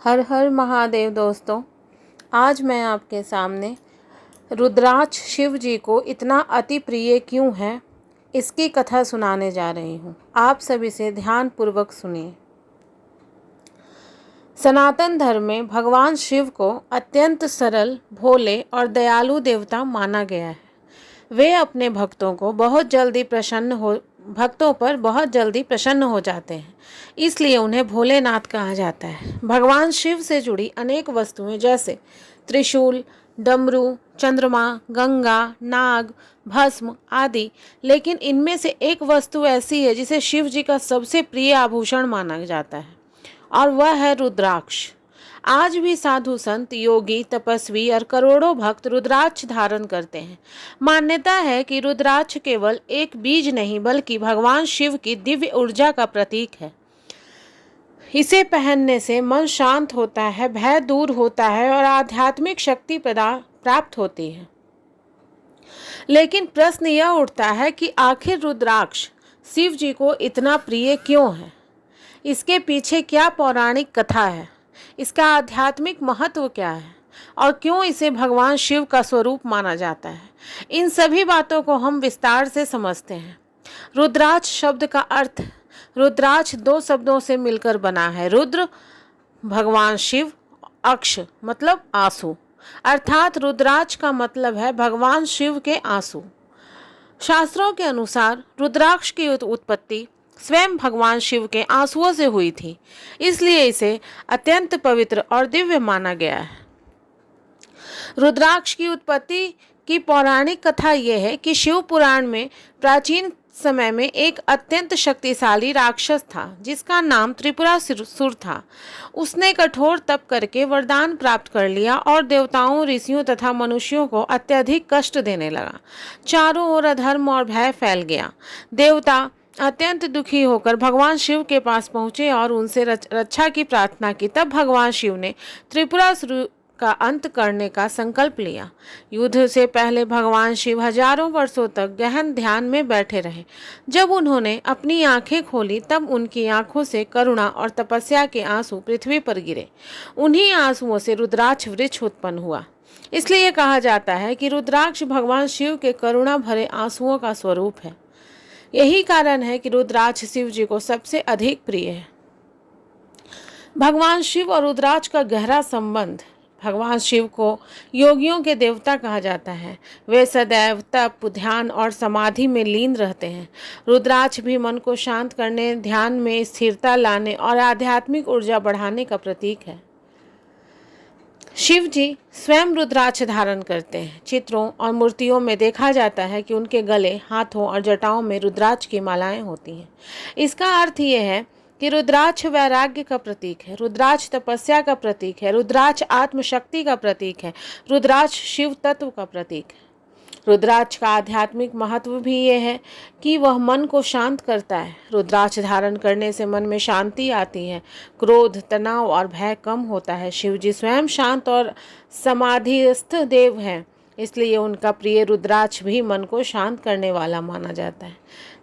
हर हर महादेव दोस्तों, आज मैं आपके सामने रुद्राक्ष शिव जी को इतना अति प्रिय क्यों है, इसकी कथा सुनाने जा रही हूँ। आप सभी से ध्यान पूर्वक सुनिए। सनातन धर्म में भगवान शिव को अत्यंत सरल, भोले और दयालु देवता माना गया है। वे अपने भक्तों पर बहुत जल्दी प्रसन्न हो जाते हैं, इसलिए उन्हें भोलेनाथ कहा जाता है। भगवान शिव से जुड़ी अनेक वस्तुएं जैसे त्रिशूल, डमरू, चंद्रमा, गंगा, नाग, भस्म आदि, लेकिन इनमें से एक वस्तु ऐसी है जिसे शिव जी का सबसे प्रिय आभूषण माना जाता है, और वह है रुद्राक्ष। आज भी साधु संत, योगी, तपस्वी और करोड़ों भक्त रुद्राक्ष धारण करते हैं। मान्यता है कि रुद्राक्ष केवल एक बीज नहीं बल्कि भगवान शिव की दिव्य ऊर्जा का प्रतीक है। इसे पहनने से मन शांत होता है, भय दूर होता है और आध्यात्मिक शक्ति प्राप्त होती है। लेकिन प्रश्न यह उठता है कि आखिर रुद्राक्ष शिव जी को इतना प्रिय क्यों है? इसके पीछे क्या पौराणिक कथा है? इसका आध्यात्मिक महत्व क्या है और क्यों इसे भगवान शिव का स्वरूप माना जाता है? इन सभी बातों को हम विस्तार से समझते हैं। रुद्राक्ष शब्द का अर्थ, रुद्राक्ष दो शब्दों से मिलकर बना है। रुद्र भगवान शिव, अक्ष मतलब आंसू, अर्थात रुद्राक्ष का मतलब है भगवान शिव के आंसू। शास्त्रों के अनुसार रुद्राक्ष की उत्पत्ति स्वयं भगवान शिव के आंसुओं से हुई थी, इसलिए इसे अत्यंत पवित्र और दिव्य माना गया है। रुद्राक्ष की उत्पत्ति की पौराणिक कथा यह है कि शिव पुराण में प्राचीन समय में एक अत्यंत शक्तिशाली राक्षस था जिसका नाम त्रिपुरासुर था। उसने कठोर तप करके वरदान प्राप्त कर लिया और देवताओं, ऋषियों तथा मनुष्यों को अत्यधिक कष्ट देने लगा। चारों ओर अधर्म और भय फैल गया। देवता अत्यंत दुखी होकर भगवान शिव के पास पहुंचे और उनसे रक्षा की प्रार्थना की। तब भगवान शिव ने त्रिपुरासुर का अंत करने का संकल्प लिया। युद्ध से पहले भगवान शिव हजारों वर्षों तक गहन ध्यान में बैठे रहे। जब उन्होंने अपनी आंखें खोली तब उनकी आंखों से करुणा और तपस्या के आंसू पृथ्वी पर गिरे। उन्हीं आंसुओं से रुद्राक्ष वृक्ष उत्पन्न हुआ। इसलिए कहा जाता है कि रुद्राक्ष भगवान शिव के करुणा भरे आंसुओं का स्वरूप है। यही कारण है कि रुद्राक्ष शिव जी को सबसे अधिक प्रिय है। भगवान शिव और रुद्राक्ष का गहरा संबंध। भगवान शिव को योगियों के देवता कहा जाता है। वे सदैव तप, ध्यान और समाधि में लीन रहते हैं। रुद्राक्ष भी मन को शांत करने, ध्यान में स्थिरता लाने और आध्यात्मिक ऊर्जा बढ़ाने का प्रतीक है। शिव जी स्वयं रुद्राक्ष धारण करते हैं। चित्रों और मूर्तियों में देखा जाता है कि उनके गले, हाथों और जटाओं में रुद्राक्ष की मालाएं होती हैं। इसका अर्थ यह है कि रुद्राक्ष वैराग्य का प्रतीक है, रुद्राक्ष तपस्या का प्रतीक है, रुद्राक्ष आत्मशक्ति का प्रतीक है, रुद्राक्ष शिव तत्व का प्रतीक है। रुद्राक्ष का आध्यात्मिक महत्व भी ये है कि वह मन को शांत करता है। रुद्राक्ष धारण करने से मन में शांति आती है, क्रोध, तनाव और भय कम होता है। शिव जी स्वयं शांत और समाधिस्थ देव हैं, इसलिए उनका प्रिय रुद्राक्ष भी मन को शांत करने वाला माना जाता है।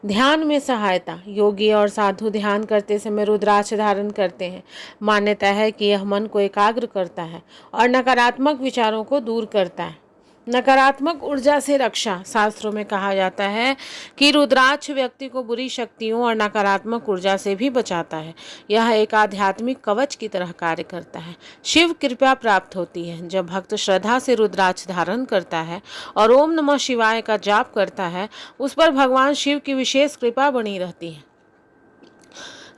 ध्यान में सहायता। योगी और साधु ध्यान करते समय रुद्राक्ष धारण करते हैं। मान्यता है कि यह मन को एकाग्र करता है और नकारात्मक विचारों को दूर करता है। नकारात्मक ऊर्जा से रक्षा। शास्त्रों में कहा जाता है कि रुद्राक्ष व्यक्ति को बुरी शक्तियों और नकारात्मक ऊर्जा से भी बचाता है। यह एक आध्यात्मिक कवच की तरह कार्य करता है। शिव कृपा प्राप्त होती है। जब भक्त श्रद्धा से रुद्राक्ष धारण करता है और ओम नमः शिवाय का जाप करता है, उस पर भगवान शिव की विशेष कृपा बनी रहती है।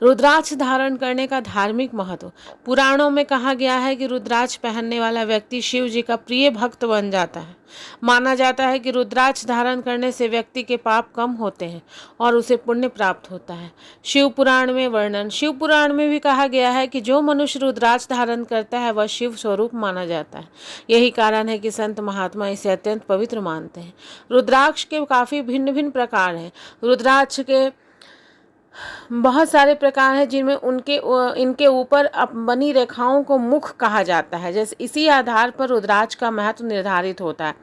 रुद्राक्ष धारण करने का धार्मिक महत्व। पुराणों में कहा गया है कि रुद्राक्ष पहनने वाला व्यक्ति शिव जी का प्रिय भक्त बन जाता है। माना जाता है कि रुद्राक्ष धारण करने से व्यक्ति के पाप कम होते हैं और उसे पुण्य प्राप्त होता है। शिव पुराण में भी कहा गया है कि जो मनुष्य रुद्राक्ष धारण करता है वह शिव स्वरूप माना जाता है। यही कारण है कि संत महात्मा इसे अत्यंत पवित्र मानते हैं। रुद्राक्ष के काफ़ी भिन्न भिन्न प्रकार हैं। रुद्राक्ष के बहुत सारे प्रकार हैं जिनमें इनके ऊपर बनी रेखाओं को मुख कहा जाता है। जैसे इसी आधार पर रुद्राक्ष का महत्व निर्धारित होता है।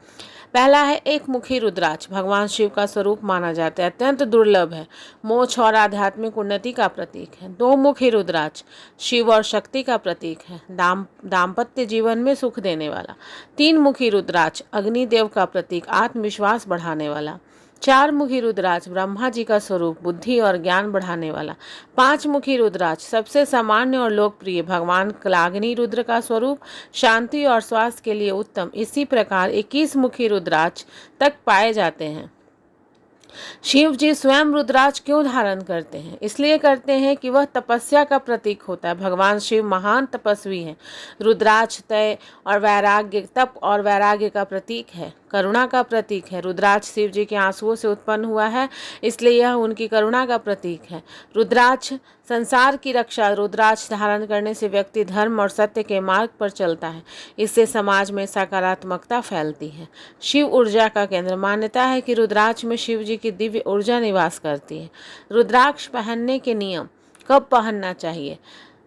पहला है एक मुखी रुद्राक्ष, भगवान शिव का स्वरूप माना जाता है, अत्यंत दुर्लभ है, मोक्ष और आध्यात्मिक उन्नति का प्रतीक है। दो मुखी रुद्राक्ष शिव और शक्ति का प्रतीक है, दाम्पत्य जीवन में सुख देने वाला। तीन मुखी रुद्राक्ष अग्निदेव का प्रतीक, आत्मविश्वास बढ़ाने वाला। चार मुखी रुद्राक्ष ब्रह्मा जी का स्वरूप, बुद्धि और ज्ञान बढ़ाने वाला। पांच मुखी रुद्राक्ष सबसे सामान्य और लोकप्रिय, भगवान कालाग्नि रुद्र का स्वरूप, शांति और स्वास्थ्य के लिए उत्तम। इसी प्रकार 21 मुखी रुद्राक्ष तक पाए जाते हैं। शिव जी स्वयं रुद्राक्ष क्यों धारण करते हैं? इसलिए करते हैं कि वह तपस्या का प्रतीक होता है। भगवान शिव महान तपस्वी हैं। रुद्राक्ष तप और वैराग्य का प्रतीक है, करुणा का प्रतीक है। रुद्राक्ष शिव जी के आंसुओं से उत्पन्न हुआ है, इसलिए यह उनकी करुणा का प्रतीक है। रुद्राक्ष संसार की रक्षा, रुद्राक्ष धारण करने से व्यक्ति धर्म और सत्य के मार्ग पर चलता है। इससे समाज में सकारात्मकता फैलती है। शिव ऊर्जा का केंद्र, मान्यता है कि रुद्राक्ष में शिव जी की दिव्य ऊर्जा निवास करती है। रुद्राक्ष पहनने के नियम, कब पहनना चाहिए?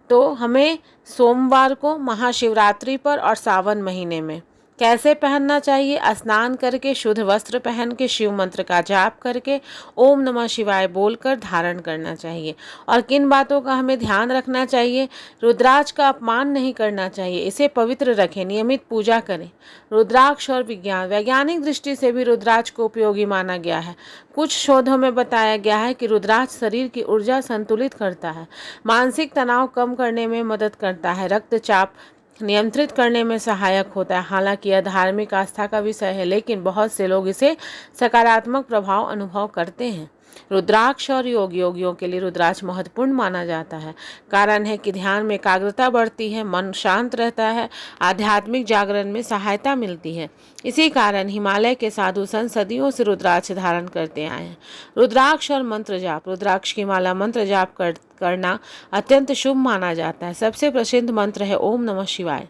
तो हमें सोमवार को, महाशिवरात्रि पर और सावन महीने में। कैसे पहनना चाहिए? स्नान करके, शुद्ध वस्त्र पहन के, शिव मंत्र का जाप करके, ओम नमः शिवाय बोलकर धारण करना चाहिए। और किन बातों का हमें ध्यान रखना चाहिए? रुद्राक्ष का अपमान नहीं करना चाहिए, इसे पवित्र रखें, नियमित पूजा करें। रुद्राक्ष और विज्ञान, वैज्ञानिक दृष्टि से भी रुद्राक्ष को उपयोगी माना गया है। कुछ शोधों में बताया गया है कि रुद्राक्ष शरीर की ऊर्जा संतुलित करता है, मानसिक तनाव कम करने में मदद करता है, रक्तचाप नियंत्रित करने में सहायक होता है। हालांकि यह धार्मिक आस्था का विषय है, लेकिन बहुत से लोग इसे सकारात्मक प्रभाव अनुभव करते हैं। रुद्राक्ष और योगियों के लिए रुद्राक्ष महत्वपूर्ण माना जाता है। कारण है कि ध्यान में एकाग्रता बढ़ती है, मन शांत रहता है, आध्यात्मिक जागरण में सहायता मिलती है। इसी कारण हिमालय के साधु संत सदियों से रुद्राक्ष धारण करते आए हैं। रुद्राक्ष और मंत्र जाप, रुद्राक्ष की माला मंत्र जाप करना अत्यंत शुभ माना जाता है। सबसे प्रसिद्ध मंत्र है ओम नमः शिवाय।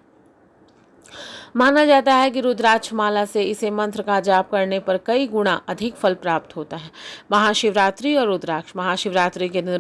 माना जाता है कि रुद्राक्ष माला से इसे मंत्र का जाप करने पर कई गुना अधिक फल प्राप्त होता है। महाशिवरात्रि और रुद्राक्ष, महाशिवरात्रि के दिन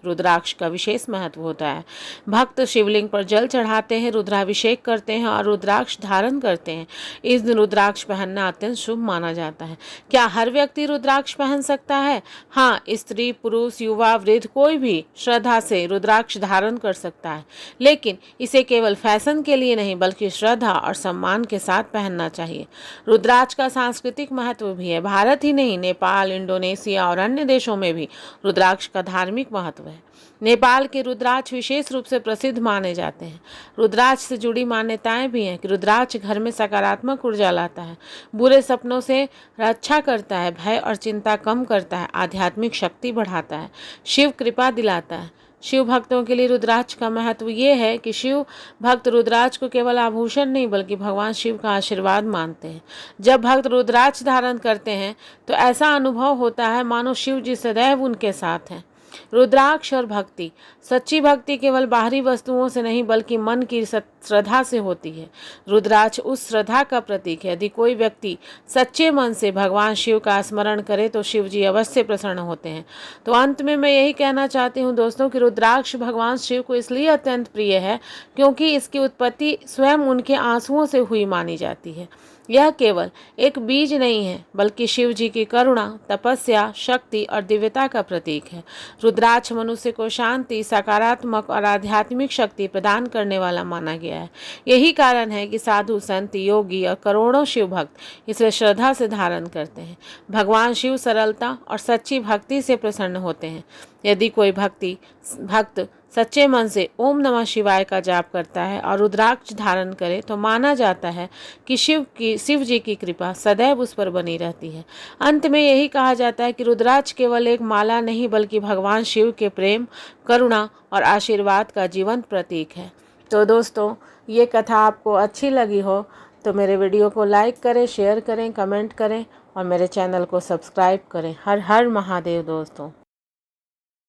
रुद्राक्ष का विशेष महत्व होता है। भक्त शिवलिंग पर जल चढ़ाते हैं, रुद्राभिषेक करते हैं और रुद्राक्ष धारण करते हैं। इस दिन रुद्राक्ष पहनना अत्यंत शुभ माना जाता है। क्या हर व्यक्ति रुद्राक्ष पहन सकता है? हाँ, स्त्री, पुरुष, युवा, वृद्ध, कोई भी श्रद्धा से रुद्राक्ष धारण कर सकता है, लेकिन इसे केवल फैशन के लिए नहीं बल्कि श्रद्धा और सम्मान के साथ पहनना चाहिए। रुद्राक्ष का सांस्कृतिक महत्व भी है। भारत ही नहीं, नेपाल, इंडोनेशिया और अन्य देशों में भी रुद्राक्ष का धार्मिक महत्व है। नेपाल के रुद्राक्ष विशेष रूप से प्रसिद्ध माने जाते हैं। रुद्राक्ष से जुड़ी मान्यताएं भी हैं कि रुद्राक्ष घर में सकारात्मक ऊर्जा लाता है, बुरे सपनों से रक्षा करता है, भय और चिंता कम करता है, आध्यात्मिक शक्ति बढ़ाता है, शिव कृपा दिलाता है। शिव भक्तों के लिए रुद्राक्ष का महत्व ये है कि शिव भक्त रुद्राक्ष को केवल आभूषण नहीं बल्कि भगवान शिव का आशीर्वाद मानते हैं। जब भक्त रुद्राक्ष धारण करते हैं तो ऐसा अनुभव होता है मानो शिव जी सदैव उनके साथ हैं। रुद्राक्ष और भक्ति, सच्ची भक्ति केवल बाहरी वस्तुओं से नहीं बल्कि मन की श्रद्धा से होती है। रुद्राक्ष उस श्रद्धा का प्रतीक है। यदि कोई व्यक्ति सच्चे मन से भगवान शिव का स्मरण करे तो शिव जी अवश्य प्रसन्न होते हैं। तो अंत में मैं यही कहना चाहती हूँ दोस्तों कि रुद्राक्ष भगवान शिव को इसलिए अत्यंत प्रिय है क्योंकि इसकी उत्पत्ति स्वयं उनके आंसुओं से हुई मानी जाती है। यह केवल एक बीज नहीं है बल्कि शिव जी की करुणा, तपस्या, शक्ति और दिव्यता का प्रतीक है। रुद्राक्ष मनुष्य को शांति, सकारात्मक और आध्यात्मिक शक्ति प्रदान करने वाला माना गया है। यही कारण है कि साधु, संत, योगी और करोड़ों शिव भक्त इसे श्रद्धा से धारण करते हैं। भगवान शिव सरलता और सच्ची भक्ति से प्रसन्न होते हैं। यदि कोई भक्त सच्चे मन से ओम नमः शिवाय का जाप करता है और रुद्राक्ष धारण करे तो माना जाता है कि शिव जी की कृपा सदैव उस पर बनी रहती है। अंत में यही कहा जाता है कि रुद्राक्ष केवल एक माला नहीं बल्कि भगवान शिव के प्रेम, करुणा और आशीर्वाद का जीवंत प्रतीक है। तो दोस्तों, ये कथा आपको अच्छी लगी हो तो मेरे वीडियो को लाइक करें, शेयर करें, कमेंट करें और मेरे चैनल को सब्सक्राइब करें। हर हर महादेव दोस्तों।